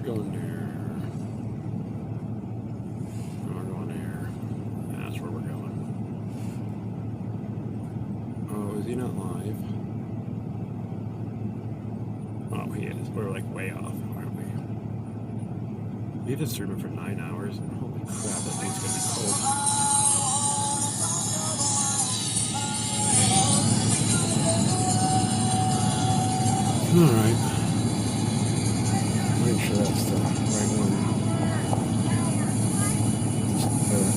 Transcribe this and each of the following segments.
going there. We're going there. That's where we're going. Oh, is he not live? Oh, he is. We're like way off, aren't we? He just streamed for 9 hours. Holy crap, that thing's gonna be cold. Alright. Make sure that's the right one. Just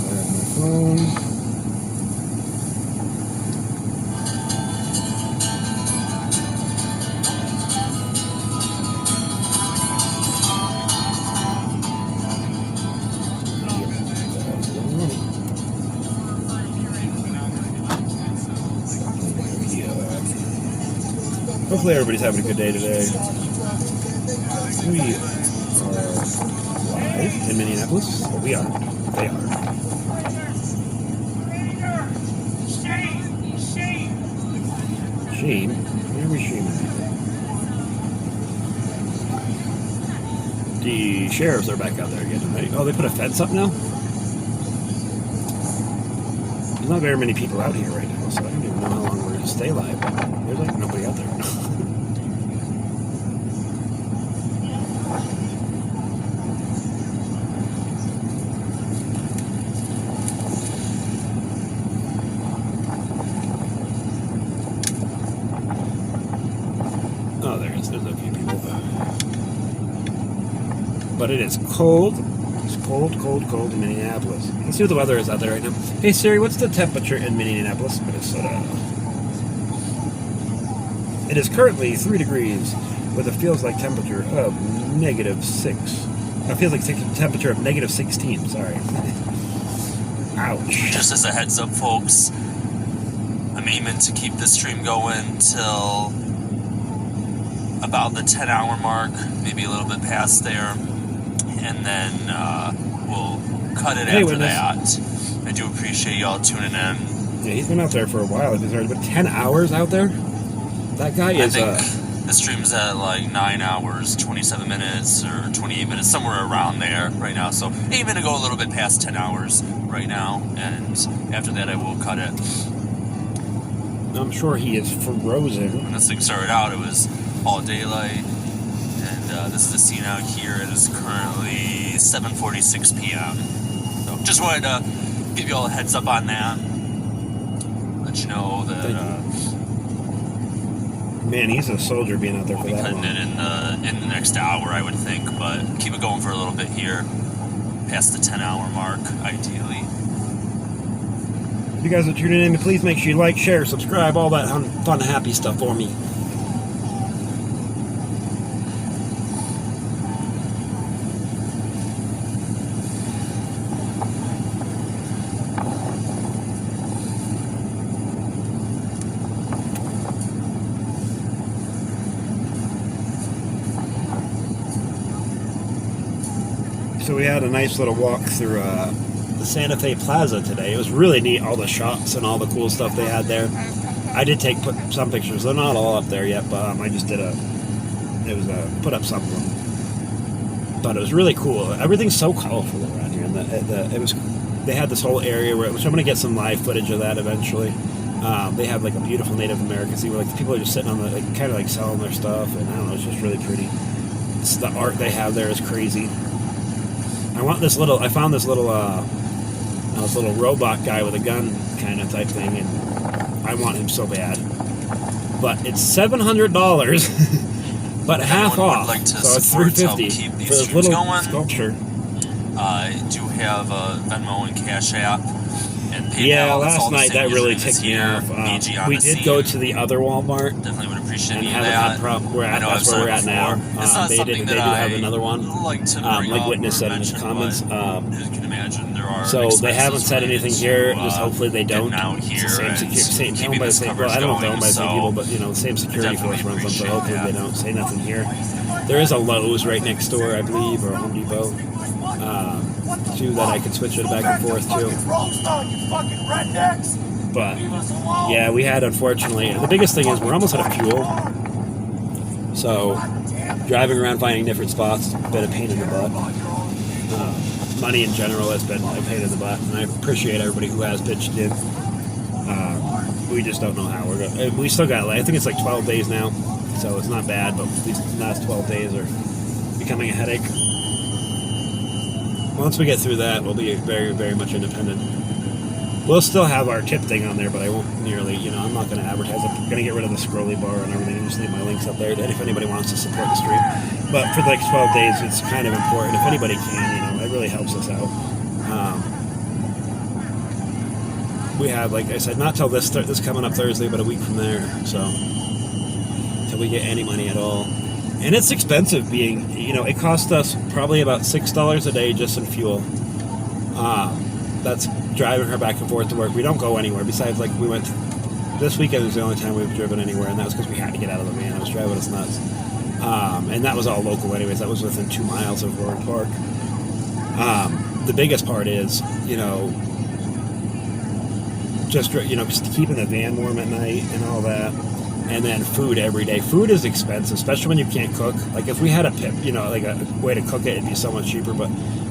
I have my phone. Hopefully everybody's having a good day today. We are live in Minneapolis. Well, we are. They are. Shame? Where are we shaming people? The sheriffs are back out there again tonight. Oh, they put a fence up now? There's not very many people out here right now, so I don't even know how long we're going to stay live. There's like nobody out there. Oh, there is. There's a few people. But it is cold. It's cold, cold, cold in Minneapolis. Let's see what the weather is out there right now. Hey Siri, what's the temperature in Minneapolis, Minnesota? It is currently 3 degrees with a feels like temperature of -6. It feels like temperature of -16. Sorry. Ouch. Just as a heads up, folks, I'm aiming to keep this stream going till about the 10-hour mark, maybe a little bit past there, and then we'll cut it after that. I do appreciate y'all tuning in. Yeah, he's been out there for a while. He's already been 10 hours out there. That guy is. I think the stream's at like 9 hours, 27 minutes, or 28 minutes, somewhere around there right now. So aiming to go a little bit past 10 hours right now, and after that I will cut it. I'm sure he is frozen. When this thing started out, it was all daylight, and this is the scene out here. It is currently 7:46 p.m. So just wanted to give you all a heads up on that. Let you know that. Man, he's a soldier being out there for that long. We'll be cutting it in the next hour, I would think, but keep it going for a little bit here, past the 10-hour mark, ideally. If you guys are tuning in, please make sure you like, share, subscribe, all that fun, happy stuff for me. So we had a nice little walk through the Santa Fe Plaza today. It was really neat, all the shops and all the cool stuff they had there. I did put some pictures. They're not all up there yet, but I just did put up some of them. But it was really cool. Everything's so colorful around here. And they had this whole area where, which I'm going to get some live footage of that eventually. They have like a beautiful Native American scene where like the people are just sitting on the, like, kind of like selling their stuff, and I don't know, it's just really pretty. The art they have there is crazy. I found this little robot guy with a gun kind of type thing, and I want him so bad. But it's $700, but half off, like to so it's $350 for this little sculpture. I do have a Venmo and Cash App. And PayPal. Yeah, last night that really ticked me off. We did go to the other Walmart. Definitely would appreciate and that. That's where we're at now. They do have another one. Like Witness said in his comments. You can imagine there are. So they haven't said anything here. Just hopefully they don't. It's the same security. Well, I don't know if they're owned by the same people, but the same security force runs them. So hopefully they don't say nothing here. There is a Lowe's right next door, I believe, or a Home Depot. Two that I could switch it back and forth to. But yeah, we had, unfortunately, the biggest thing is we're almost out of fuel. So Driving around finding different spots has been a pain in the butt. Money in general has been a pain in the butt, and I appreciate everybody who has pitched in. We just don't know how we're going. We still got, I think it's like 12 days now, so it's not bad, but these last 12 days are becoming a headache. Once we get through that, we'll be very, very much independent. We'll still have our tip thing on there, but I won't nearly, I'm not going to advertise. I'm going to get rid of the scrolly bar and everything and just leave my links up there if anybody wants to support the stream. But for the next 12 days, it's kind of important. If anybody can, it really helps us out. We have, like I said, not till this coming up Thursday, but a week from there. So, till we get any money at all. And it's expensive being, it cost us probably about $6 a day just in fuel. That's driving her back and forth to work. We don't go anywhere. Besides, like, we went, this weekend was the only time we've driven anywhere, and that was because we had to get out of the van. It was driving us nuts. And that was all local anyways. That was within 2 miles of Roaring Park. The biggest part is, just keeping the van warm at night and all that. And then food every day. Food is expensive, especially when you can't cook. Like, if we had a way to cook it, it'd be so much cheaper. But,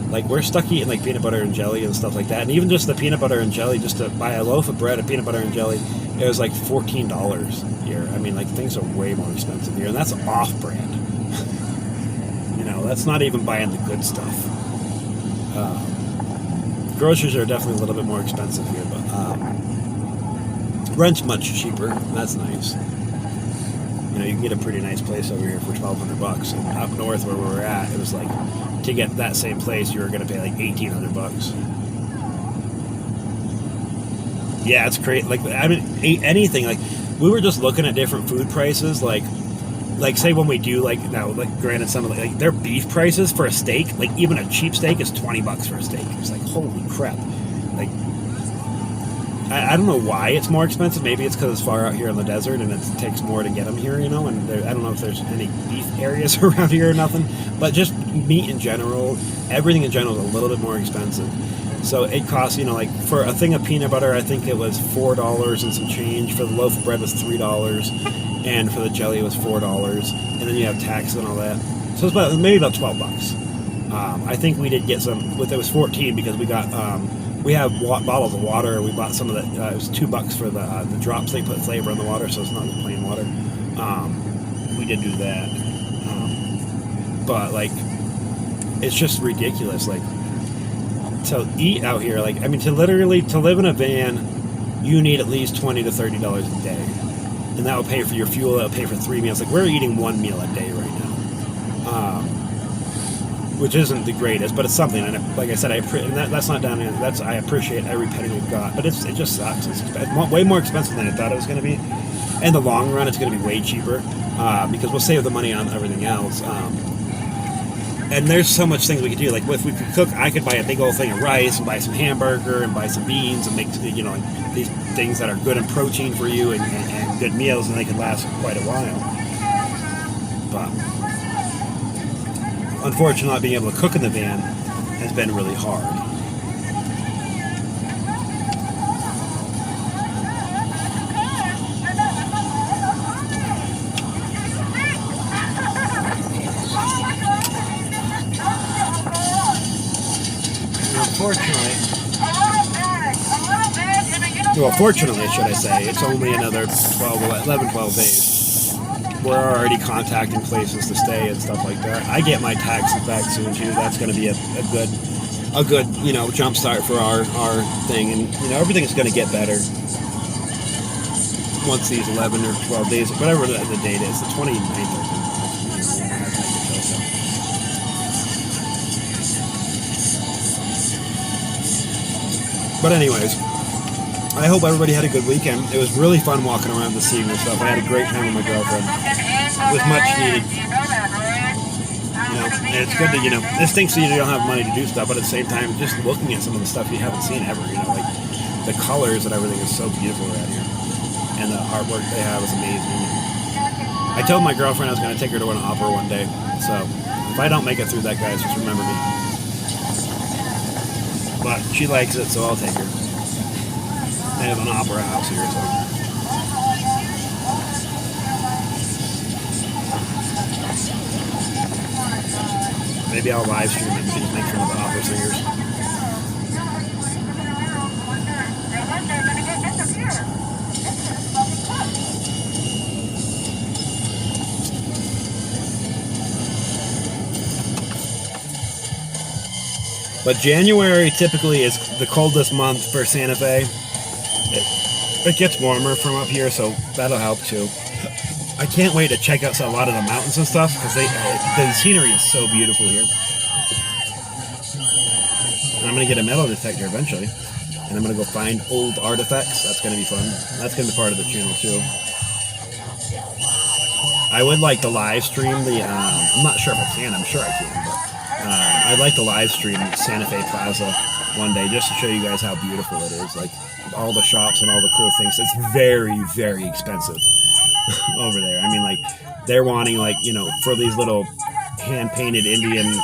like, we're stuck eating, like, peanut butter and jelly and stuff like that. And even just the peanut butter and jelly, just to buy a loaf of bread of peanut butter and jelly, it was, like, $14 here. I mean, like, things are way more expensive here. And that's off-brand. That's not even buying the good stuff. Groceries are definitely a little bit more expensive here, but rent's much cheaper. That's nice. You can get a pretty nice place over here for $1,200. And up north where we were at, it was like, to get that same place, you were going to pay like $1,800. Yeah, it's great. Like, I mean, anything. Like, we were just looking at different food prices. Like say when we do, granted, some of like their beef prices for a steak, like even a cheap steak is $20 for a steak. It's like, holy crap. Like, I don't know why it's more expensive. Maybe it's because it's far out here in the desert and it takes more to get them here, and I don't know if there's any beef areas around here or nothing, but just meat in general, everything in general is a little bit more expensive. So it costs, for a thing of peanut butter, I think it was $4 and some change. For the loaf of bread was $3, and for the jelly it was $4, and then you have taxes and all that. So it's maybe about $12. I think we did get some, it was $14 because we got, we have bottles of water. We bought some of the, it was $2 for the drops. They put flavor in the water, so it's not just plain water. We did do that. But, like, it's just ridiculous. Like, to eat out here, like, I mean, to live in a van, you need at least $20 to $30 a day. And that will pay for your fuel, that will pay for 3 meals. Like, we're eating 1 meal a day right now. Which isn't the greatest, but it's something. And like I said, that's not down in, I appreciate every penny we've got. But it just sucks. It's way more expensive than I thought it was going to be. In the long run, it's going to be way cheaper because we'll save the money on everything else. And there's so much things we could do. Like, if we could cook, I could buy a big old thing of rice and buy some hamburger and buy some beans and make, these things that are good in protein for you and good meals, and they could last quite a while. But unfortunately, not being able to cook in the van has been really hard. Fortunately, should I say, it's only another 12 days. We're already contacting places to stay and stuff like that. I get my taxes back soon too. That's going to be a good jump start for our thing, and everything's going to get better once these 11 or 12 days, whatever the date is, the 29th. But anyways, I hope everybody had a good weekend. It was really fun walking around the scene and stuff. I had a great time with my girlfriend. It was much needed. And it's good to, it stinks that you don't have money to do stuff, but at the same time, just looking at some of the stuff you haven't seen ever, like the colors and everything is so beautiful around here. And the artwork they have is amazing. I told my girlfriend I was going to take her to an opera one day. So if I don't make it through that, guys, just remember me. But she likes it, so I'll take her. They have an opera house here, so. Maybe I'll live stream it and just make some of the opera singers. But January typically is the coldest month for Santa Fe. It gets warmer from up here, so that'll help too. I can't wait to check out a lot of the mountains and stuff because the scenery is so beautiful here. And I'm gonna get a metal detector eventually, and I'm gonna go find old artifacts. That's gonna be fun. That's gonna be part of the channel too. I would like to live stream the. I'm not sure if I can. I'm sure I can, but I'd like to live stream Santa Fe Plaza one day just to show you guys how beautiful it is. Like all the shops and all the cool things. It's very, very expensive over there. I mean, like they're wanting like for these little hand-painted Indian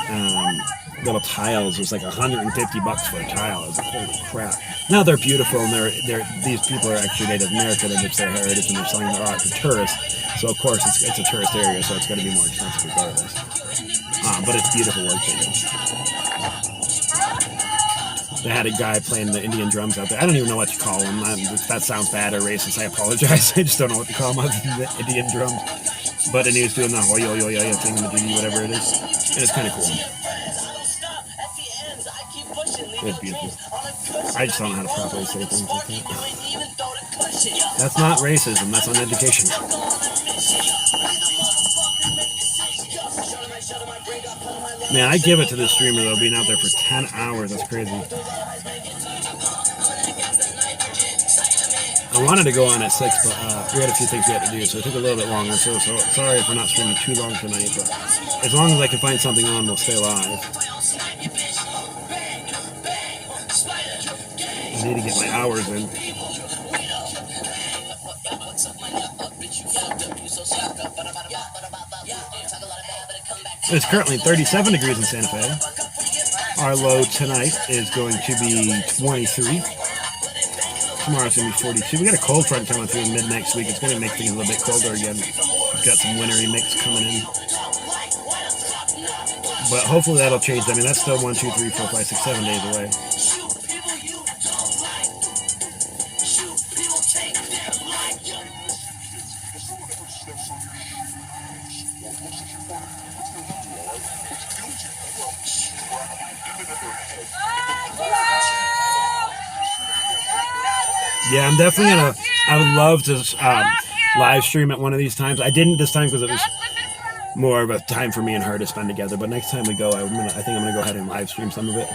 little tiles. It was like $150 for a tile. I was like, holy crap! Now they're beautiful, and these people are actually Native American, and it's their heritage, and they're selling their art to tourists. So of course it's a tourist area, so it's going to be more expensive regardless. But it's beautiful work they do. They had a guy playing the Indian drums out there. I don't even know what to call them. If that sounds bad or racist, I apologize. I just don't know what to call them other than the Indian drums. But and he was doing the hoyo thing, whatever it is. And it's kind of cool. It's beautiful. I just don't know how to properly say things like that. That's not racism. That's uneducation. Man, I give it to this streamer though, being out there for 10 hours. That's crazy. I wanted to go on at 6, but we had a few things we had to do, so it took a little bit longer. So sorry if we're not streaming too long tonight, but as long as I can find something on, we'll stay live. I need to get my hours in. It's currently 37 degrees in Santa Fe. Our low tonight is going to be 23. Tomorrow's going to be 42. We got a cold front coming through in mid-next week. It's going to make things a little bit colder again. We've got some wintry mix coming in. But hopefully that'll change. I mean, that's still 1, 2, 3, 4, 5, 6, 7 days away. Yeah, I'm definitely gonna. I would love to live stream at one of these times. I didn't this time because it was more of a time for me and her to spend together. But next time we go, I think I'm gonna go ahead and live stream some of it.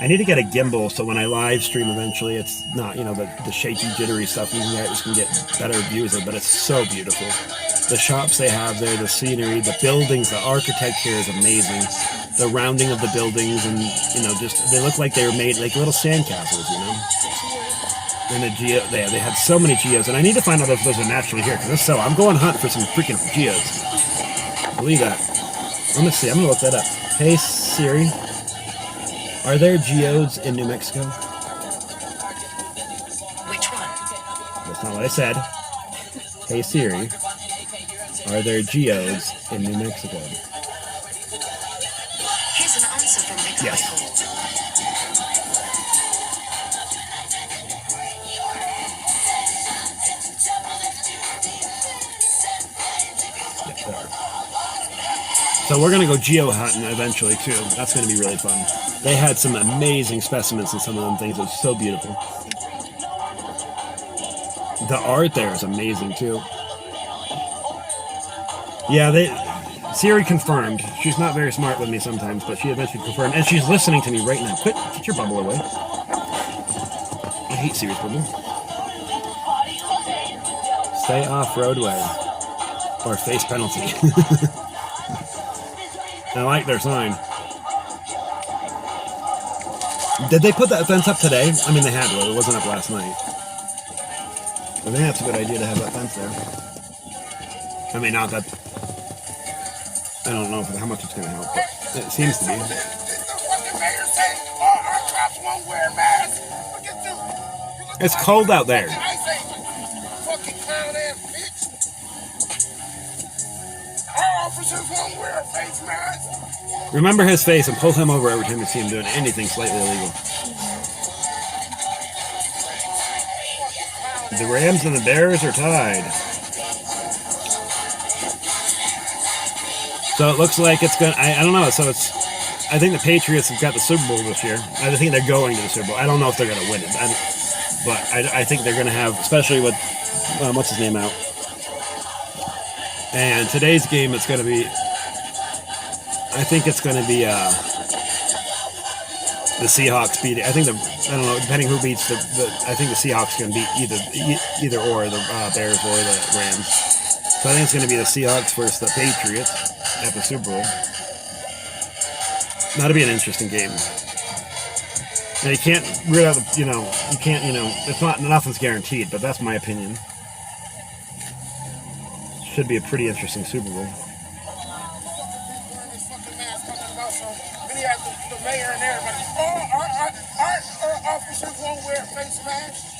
I need to get a gimbal so when I live stream eventually, it's not the shaky, jittery stuff. You can get better views of it. But it's so beautiful. The shops they have there, the scenery, the buildings, the architecture is amazing. The rounding of the buildings, and just they look like they were made like little sandcastles. And the geo, they had so many geos, and I need to find out if those are naturally here. Because if so, I'm going hunt for some freaking geos. Believe that. Let me see. I'm gonna look that up. Hey Siri, are there geodes in New Mexico? Which one? That's not what I said. Hey Siri, are there geodes in New Mexico? Here's an answer from the guy called. So we're going to go geo hunting eventually too. That's going to be really fun. They had some amazing specimens in some of them things. It was so beautiful. The art there is amazing too. Yeah, Siri confirmed. She's not very smart with me sometimes, but she eventually confirmed. And she's listening to me right now. Quit, get your bubble away. I hate Siri's bubble. Stay off roadway. Or face penalty. I like their sign. Did they put that fence up today? I mean, they had to. It wasn't up last night. I think that's a good idea to have that fence there. I mean, not that... I don't know how much it's going to help, but it seems to be. It's cold out there. Officers won't wear a face mask. Remember his face and pull him over every time you see him doing anything slightly illegal. The Rams and the Bears are tied. So it looks like it's going to, I don't know. So I think the Patriots have got the Super Bowl this year. I think they're going to the Super Bowl. I don't know if they're going to win it. But I think they're going to have, especially with, what's his name out. And today's game, it's going to be, I think it's going to be the Seahawks beat. I don't know, depending who beats I think the Seahawks can beat either or the Bears or the Rams. So I think it's going to be the Seahawks versus the Patriots at the Super Bowl. That'll be an interesting game. Now you can't really, it's not, nothing's guaranteed, but that's my opinion. Should be a pretty interesting Super Bowl.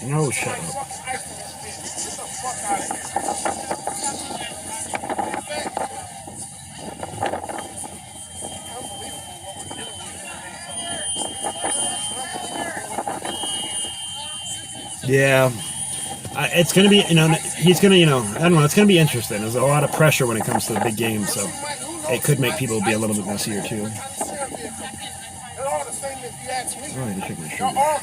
No, shut up. Yeah. It's going to be, he's going to, I don't know, it's going to be interesting. There's a lot of pressure when it comes to the big games, so it could make people be a little bit messier, too. Oh, I just check my sugar. Y'all all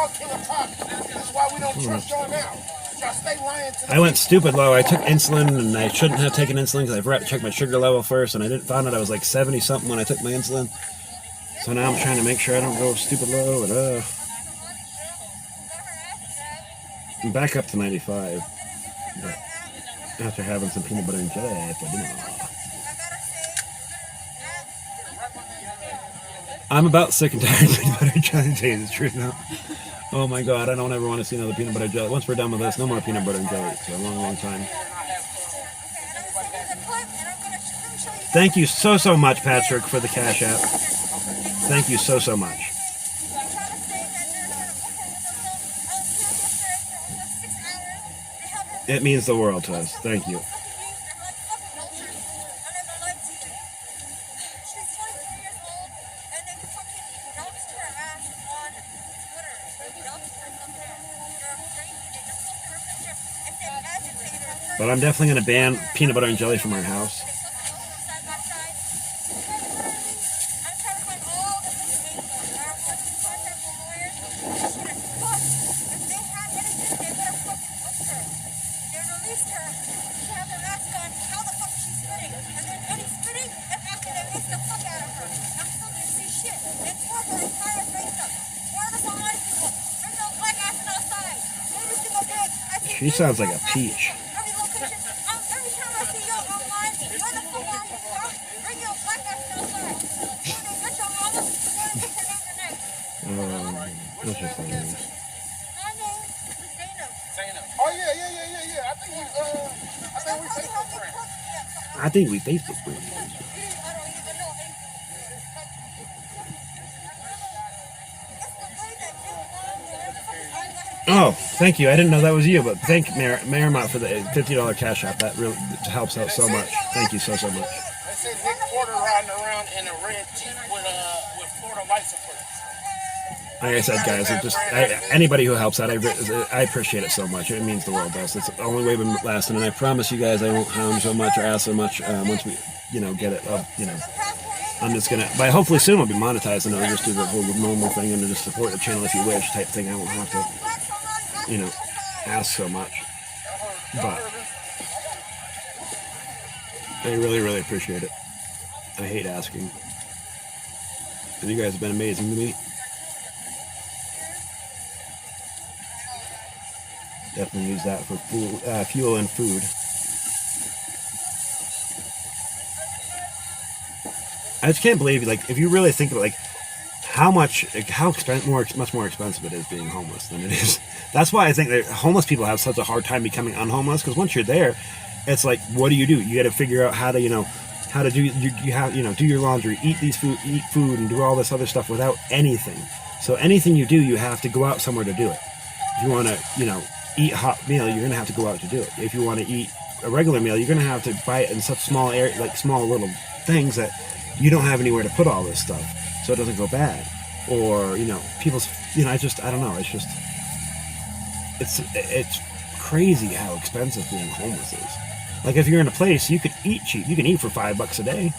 killer cops. That's why we don't trust y'all now. Y'all stay lying to I went stupid low. I took insulin, and I shouldn't have taken insulin because I forgot to check my sugar level first, and I found out I was like 70-something when I took my insulin. So now I'm trying to make sure I don't go stupid low. And, I'm back up to 95. But after having some peanut butter and jelly for dinner. I'm about sick and tired of peanut butter and jelly, to tell you the truth now. Oh my god, I don't ever want to see another peanut butter and jelly. Once we're done with this, no more peanut butter and jelly for a long, long time. Thank you so much, Patrick, for the Cash App. Thank you so much. It means the world to us. Thank you. But I'm definitely going to ban peanut butter and jelly from our house. She sounds like a peach. That's just hilarious. Oh yeah. I think we Facebook friends. Oh, thank you. I didn't know that was you, but thank Marimont for the $50 Cash App. That really helps out so much. Thank you so much. They said Nick Porter riding around in a red Jeep with Florida license plates. Like I said, guys, anybody who helps out, I appreciate it so much. It means the world to us. It's the only way we've been lasting, and I promise you guys I won't hound so much or ask so much once we, get it up, I'm just gonna, but hopefully soon we'll be monetized and I'll just do the whole normal thing and just support the channel if you wish type thing. I won't have to, ask so much. But I really, really appreciate it. I hate asking. And you guys have been amazing to me. Definitely use that for fuel and food. I just can't believe, if you really think about, much more expensive it is being homeless than it is. That's why I think that homeless people have such a hard time becoming unhomeless, because once you're there, it's like, what do? You got to figure out how to, do your laundry, eat food, and do all this other stuff without anything. So anything you do, you have to go out somewhere to do it. If you want to, eat a hot meal, you're going to have to go out to do it. If you want to eat a regular meal, you're going to have to buy it in such small area, small little things that you don't have anywhere to put all this stuff, so it doesn't go bad. Or, people's, I don't know. It's just, it's crazy how expensive being homeless is. Like, if you're in a place, you could eat cheap. You can eat for $5 a day.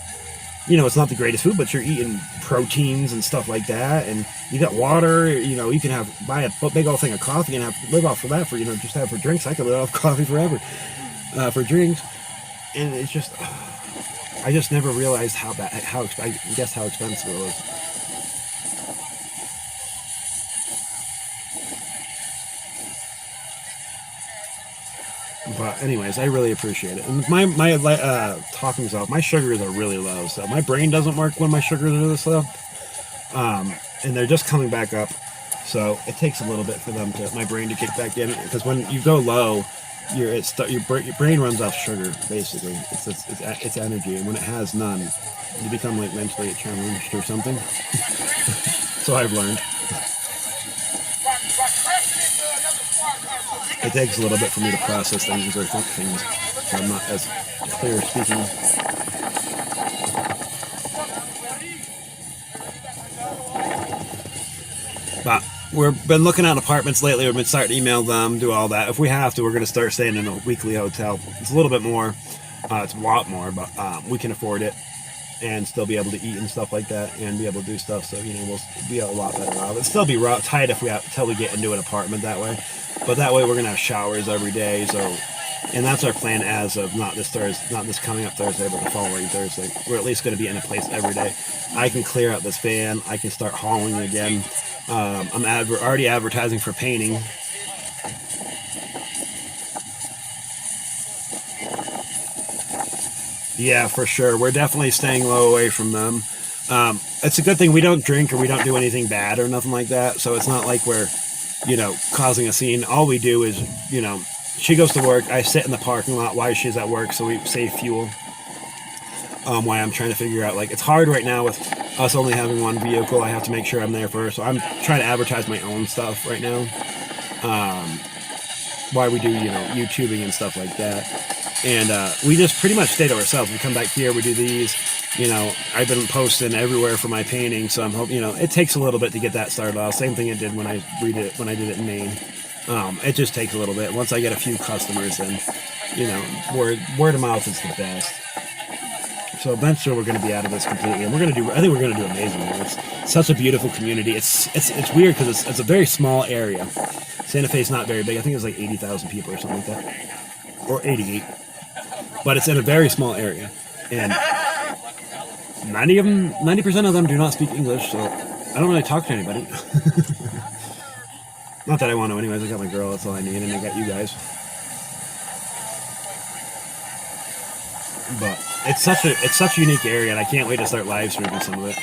It's not the greatest food, but you're eating proteins and stuff like that, and you got water. You can buy a big old thing of coffee and live off of that for just have for drinks. I could live off coffee forever for drinks, and it's just I just never realized how expensive it was. But anyways, I really appreciate it. And my talking myself, my sugars are really low, so my brain doesn't work when my sugars are this low. And they're just coming back up, so it takes a little bit for my brain to kick back in. Because when you go low, your brain runs off sugar. Basically, it's energy, and when it has none, you become like mentally challenged or something. So I've learned. It takes a little bit for me to process things or think things, so I'm not as clear speaking. But we've been looking at apartments lately. We've been starting to email them, do all that. If we have to, we're going to start staying in a weekly hotel. It's a little bit more. It's a lot more, but we can afford it and still be able to eat and stuff like that and be able to do stuff. So, we'll be a lot better off. It'll still be tight until we get into an apartment that way. But that way we're going to have showers every day. And that's our plan as of not this coming up Thursday, but the following Thursday. We're at least going to be in a place every day. I can clear out this van. I can start hauling again. I'm already advertising for painting. Yeah, for sure. We're definitely staying low away from them. It's a good thing we don't drink or we don't do anything bad or nothing like that. So it's not like we're, causing a scene. All we do is, she goes to work. I sit in the parking lot while she's at work, so we save fuel. Why I'm trying to figure out, it's hard right now with us only having one vehicle. I have to make sure I'm there first. So I'm trying to advertise my own stuff right now. Why we do, YouTubing and stuff like that. And we just pretty much stay to ourselves. We come back here, we do these. I've been posting everywhere for my painting, so I'm hoping, it takes a little bit to get that started off. Same thing it did when I did it in Maine. It just takes a little bit. Once I get a few customers, then, word of mouth is the best. So eventually we're going to be out of this completely, and I think we're going to do amazing. It's such a beautiful community. It's weird because it's a very small area. Santa Fe's not very big. I think it's like 80,000 people or something like that, or 88. But it's in a very small area, and 90% of them do not speak English, so I don't really talk to anybody. Not that I want to anyways. I got my girl, that's all I need, and I got you guys. But it's such a unique area, and I can't wait to start live streaming some of it.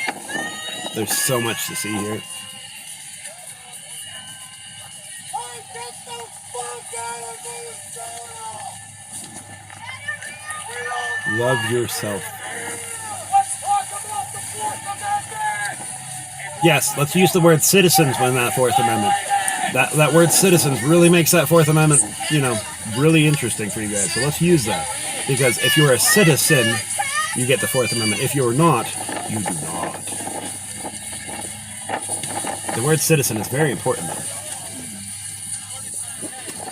There's so much to see here. Love yourself. Yes, let's use the word citizens in that Fourth Amendment. That word citizens really makes that Fourth Amendment, really interesting for you guys. So let's use that. Because if you're a citizen, you get the Fourth Amendment. If you're not, you do not. The word citizen is very important,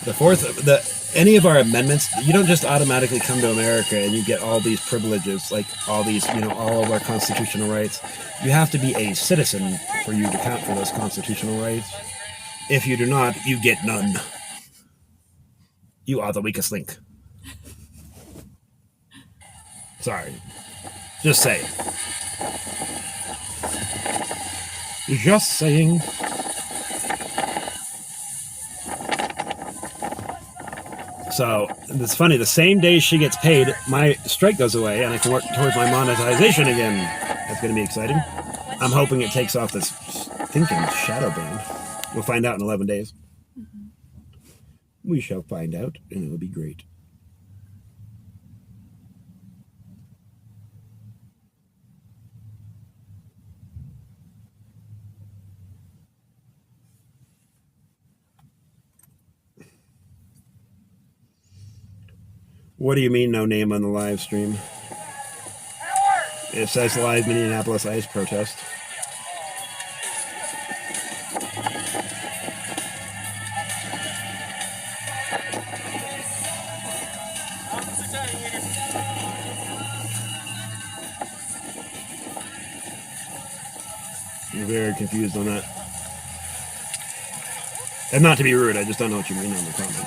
though. Any of our amendments, you don't just automatically come to America and you get all these privileges, like all these, all of our constitutional rights. You have to be a citizen for you to count for those constitutional rights. If you do not, you get none. You are the weakest link. Sorry. Just saying. Just saying. So, it's funny, the same day she gets paid, my strike goes away and I can work towards my monetization again. That's going to be exciting. I'm hoping it takes off this thinking shadow ban. We'll find out in 11 days. Mm-hmm. We shall find out, and it'll be great. What do you mean no name on the live stream? It says live Minneapolis ICE protest. I'm very confused on that. And not to be rude, I just don't know what you mean on the comment.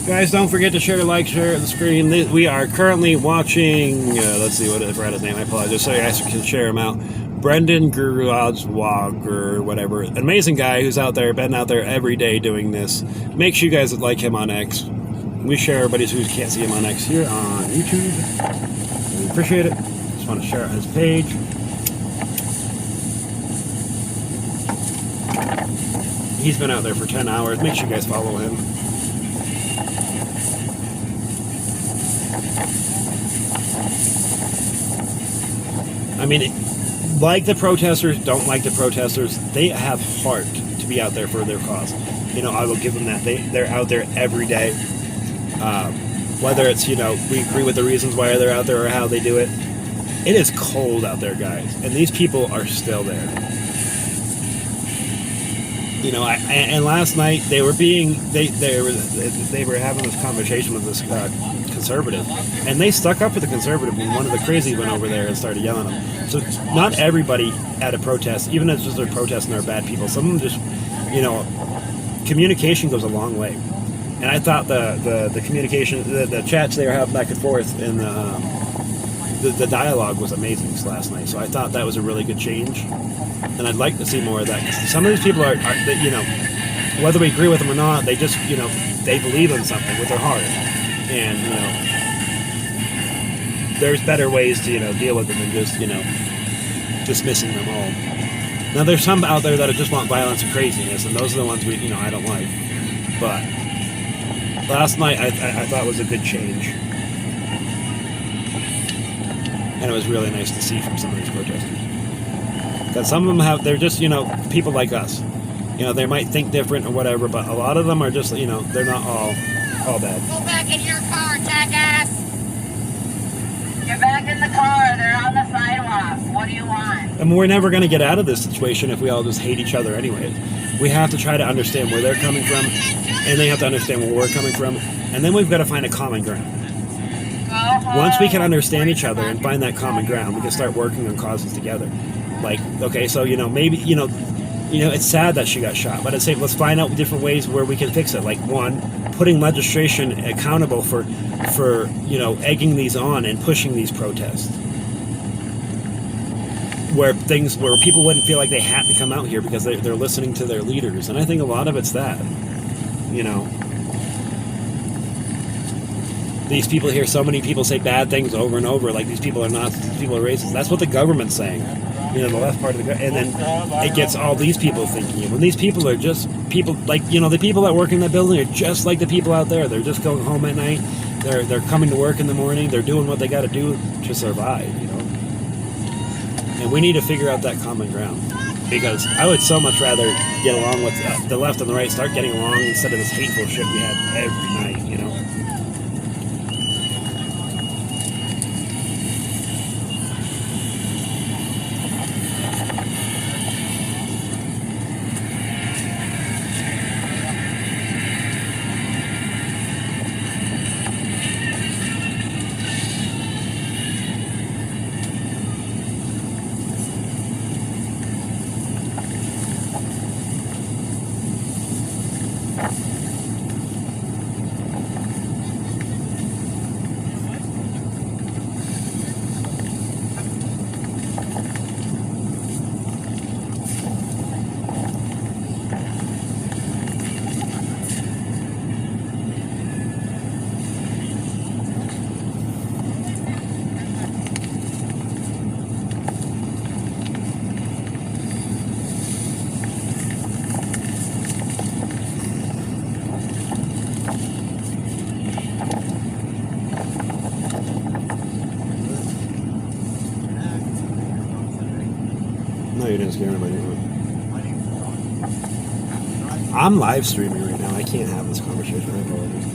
Guys, don't forget to share, like, share the screen. We are currently watching, let's see, what if I forgot his name, I apologize, so you guys can share him out. Brendan Groswag or whatever. An amazing guy who's out there, been out there every day doing this. Make sure you guys like him on X. We share everybody who can't see him on X here on YouTube. We appreciate it. Just want to share out his page. He's been out there for 10 hours. Make sure you guys follow him. I mean, like the protesters, don't like the protesters, they have heart to be out there for their cause. You know, I will give them that. They're out there every day. Whether it's, you know, we agree with the reasons why they're out there or how they do it. It is cold out there, guys. And these people are still there. You know, and last night they were having this conversation with this conservative, and they stuck up for the conservative when one of the crazies went over there and started yelling at them. So not everybody at a protest, even if it's just a protest and they're bad people, some of them just, you know, communication goes a long way. And I thought the communication, the chats they were having back and forth, and the dialogue was amazing last night. So I thought that was a really good change. And I'd like to see more of that. Some of these people are, you know, whether we agree with them or not, they just, you know, they believe in something with their heart. And, you know, there's better ways to, you know, deal with them than just, you know, dismissing them all. Now, there's some out there that just want violence and craziness, and those are the ones we, you know, I don't like. But last night, I thought was a good change. And it was really nice to see from some of these protesters. Because some of them they're just, you know, people like us. You know, they might think different or whatever, but a lot of them are just, you know, they're not all bad. Go back in your car, jackass! Get back in the car, they're on the sidewalk. What do you want? And we're never going to get out of this situation if we all just hate each other anyway. We have to try to understand where they're coming from, and they have to understand where we're coming from, and then we've got to find a common ground. Once we can understand each other and find that common ground, we can start working on causes together. Like, okay, so, you know, maybe, you know, it's sad that she got shot, but I'd say let's find out different ways where we can fix it. Like, one, putting legislation accountable for you know, egging these on and pushing these protests. Where people wouldn't feel like they had to come out here because they're listening to their leaders. And I think a lot of it's that, you know. These people hear so many people say bad things over and over, like these people are racist. That's what the government's saying. You know, the left part of the and then it gets all these people thinking. When these people are just people, like, you know, the people that work in that building are just like the people out there. They're just going home at night. They're coming to work in the morning. They're doing what they got to do to survive, you know. And we need to figure out that common ground, because I would so much rather get along with the left and the right, start getting along instead of this hateful shit we have every night, you know. you didn't scare anybody. I'm live streaming right now. I can't have this conversation. I apologize.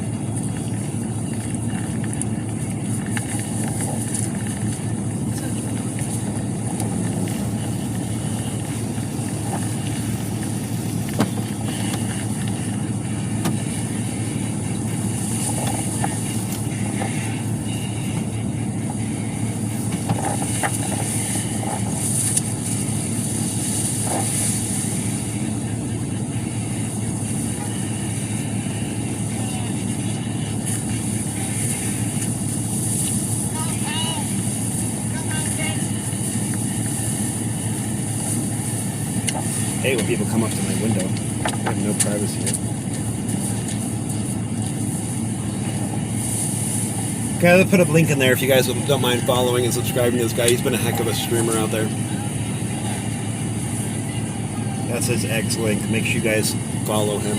I hate when people come up to my window. I have no privacy here. Okay, I'll put a link in there if you guys don't mind following and subscribing to this guy. He's been a heck of a streamer out there. That's his X link. Make sure you guys follow him.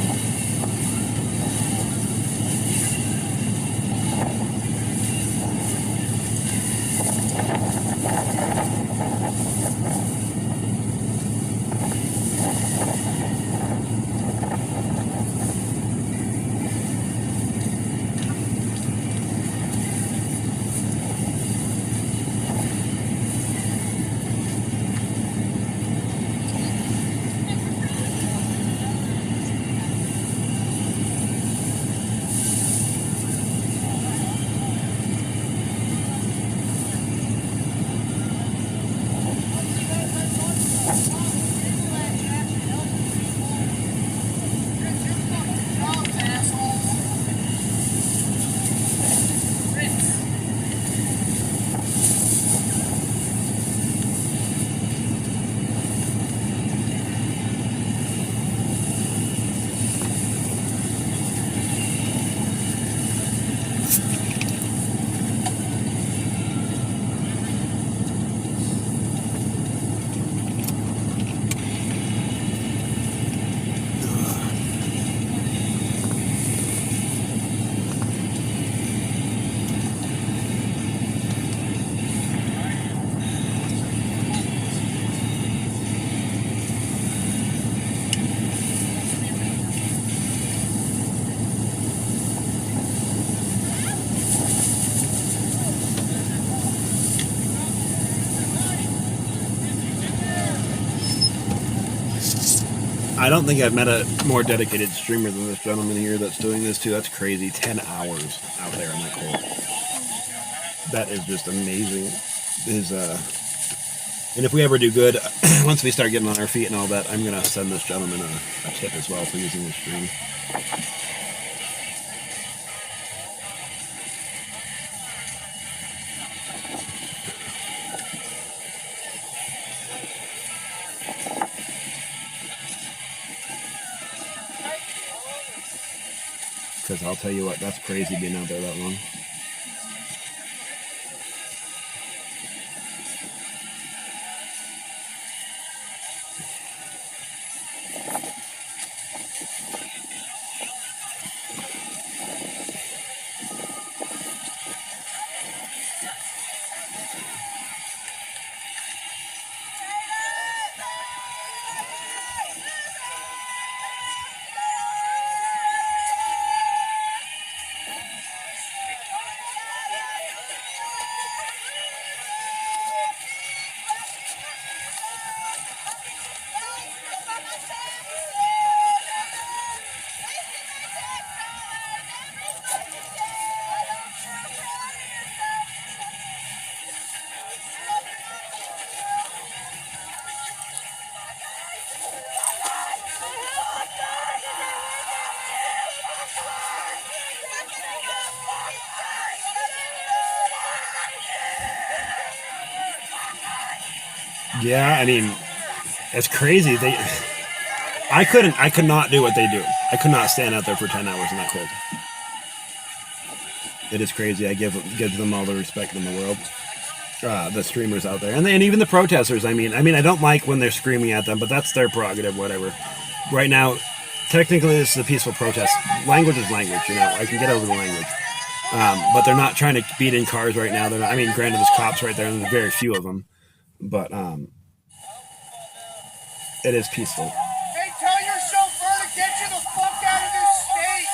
I don't think I've met a more dedicated streamer than this gentleman here that's doing this too. That's crazy. 10 hours out there in that cold. That is just amazing. And if we ever do good, once we start getting on our feet and all that, I'm gonna send this gentleman a tip as well for using the stream. Because I'll tell you what, that's crazy being out there that long. Yeah, I mean, it's crazy. I could not do what they do. I could not stand out there for 10 hours in that cold. It is crazy. I give them all the respect in the world. The streamers out there, and even the protesters. I mean, I don't like when they're screaming at them, but that's their prerogative. Whatever. Right now, technically, this is a peaceful protest. Language is language. You know, I can get over the language. But they're not trying to beat in cars right now. They're not, I mean, granted, there's cops right there, and there's very few of them. But It is peaceful. Hey, tell your chauffeur to get you the fuck out of this state.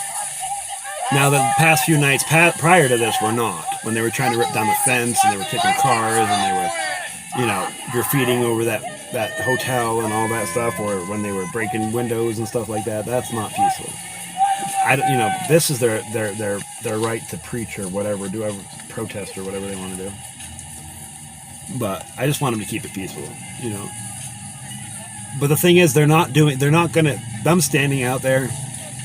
Now, the past few nights prior to this were not. When they were trying to rip down the fence and they were kicking cars and they were, you know, graffitiing over that hotel and all that stuff, or when they were breaking windows and stuff like that, that's not peaceful. You know, this is their right to preach or whatever, do whatever, protest or whatever they want to do. But I just want them to keep it peaceful, you know. But the thing is, they're not gonna, them standing out there,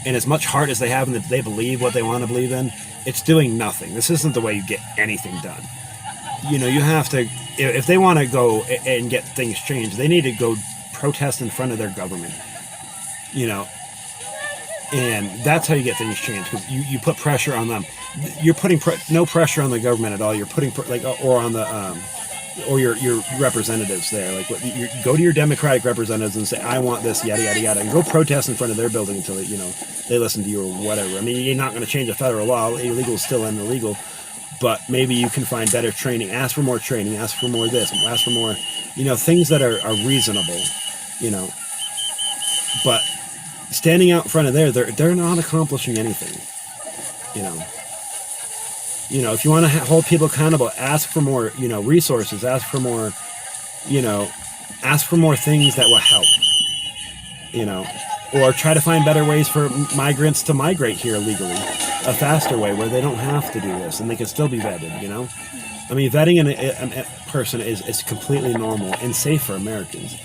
and as much heart as they have and that they believe what they want to believe in, it's doing nothing. This isn't the way you get anything done. You know, you have to, if they want to go and get things changed, they need to go protest in front of their government, you know. And that's how you get things changed, because you put pressure on them. You're putting no pressure on the government at all. You're putting or on the or your representatives there. Like, you go to your Democratic representatives and say, I want this, yada yada yada, and go protest in front of their building until they, you know, they listen to you or whatever. I mean, you're not going to change a federal law. Illegal is still illegal, but maybe you can find better training. Ask for more training. Ask for more this. Ask for more, you know, things that are reasonable, you know. But standing out in front of they're not accomplishing anything, you know. You know, if you want to hold people accountable, ask for more, you know, resources, ask for more, you know, ask for more things that will help, you know, or try to find better ways for migrants to migrate here legally, a faster way where they don't have to do this and they can still be vetted, you know. I mean, vetting a person is completely normal and safe for Americans.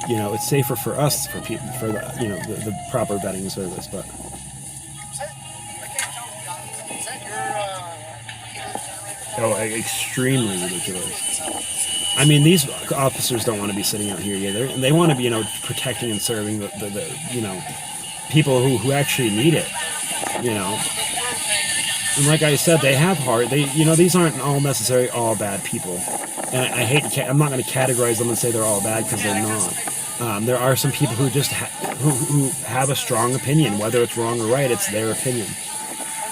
You know, it's safer for us, for people, for the, you know, the proper vetting service, but. Oh, extremely ridiculous. I mean, these officers don't want to be sitting out here either, and they want to be, you know, protecting and serving the you know, people who actually need it, you know. And like I said, they have heart. They, you know, these aren't all necessarily all bad people. And I hate to, I'm not going to categorize them and say they're all bad, because they're not. There are some people who just who have a strong opinion, whether it's wrong or right. It's their opinion.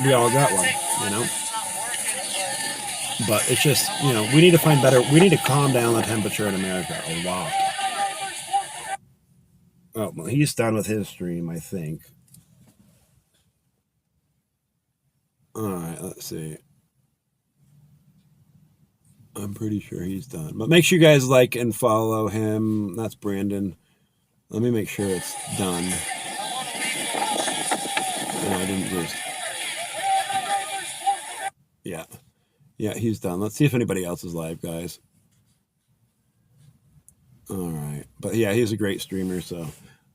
We all got one, you know. But it's just, you know, we need to find better. We need to calm down the temperature in America a lot. Oh, well, he's done with his stream, I think. All right, let's see. I'm pretty sure he's done. But make sure you guys like and follow him. That's Brandon. Let me make sure it's done. No, I didn't just. Yeah. Yeah, he's done. Let's see if anybody else is live, guys. All right. But yeah, he's a great streamer, so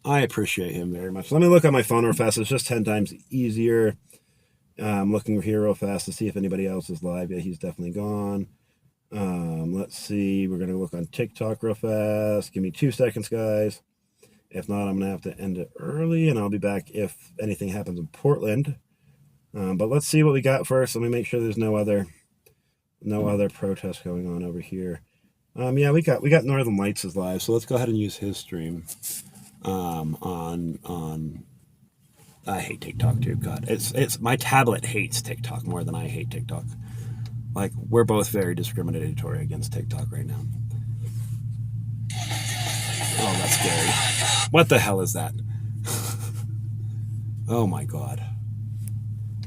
I appreciate him very much. Let me look at my phone real fast. It's just 10 times easier. I'm looking here real fast to see if anybody else is live. Yeah, he's definitely gone. Let's see. We're going to look on TikTok real fast. Give me 2 seconds, guys. If not, I'm going to have to end it early, and I'll be back if anything happens in Portland. But let's see what we got first. Let me make sure there's no other protests going on over here. Yeah, we got Northern Lights is live, so let's go ahead and use his stream. On I hate TikTok too. God, it's my tablet hates TikTok more than I hate TikTok. Like, we're both very discriminatory against TikTok right now. Oh, that's scary. What the hell is that? Oh my God.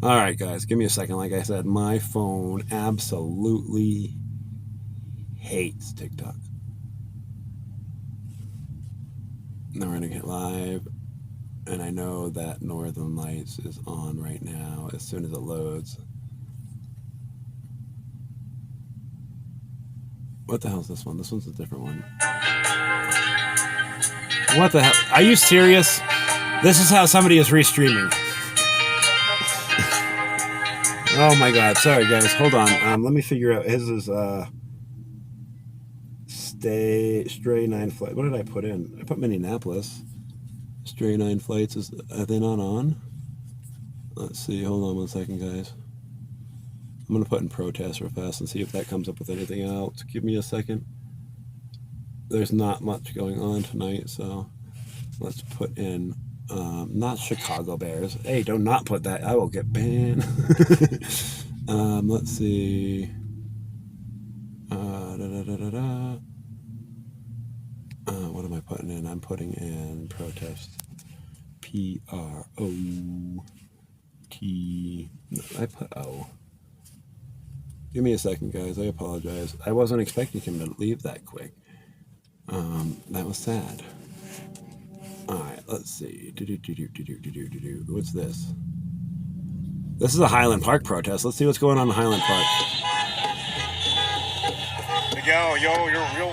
All right, guys, give me a second. Like I said, my phone absolutely hates TikTok. Now we're gonna get live, and I know that Northern Lights is on right now as soon as it loads. What the hell is this one? This one's a different one. What the hell? Are you serious? This is how somebody is restreaming. Oh my God. Sorry, guys. Hold on. Let me figure out. His is Stray 9 Flight. What did I put in? I put Minneapolis. Stray 9 Flights. Are they not on? Let's see. Hold on 1 second, guys. I'm going to put in protest real fast and see if that comes up with anything else. Give me a second. There's not much going on tonight, so let's put in not Chicago Bears. Hey, do not put that. I will get banned. Let's see. What am I putting in? I'm putting in protest. P-R-O-T. No, I put O. Give me a second, guys. I apologize. I wasn't expecting him to leave that quick. That was sad. Alright, let's see. What's this? This is a Highland Park protest. Let's see what's going on in Highland Park. Yo, you're real.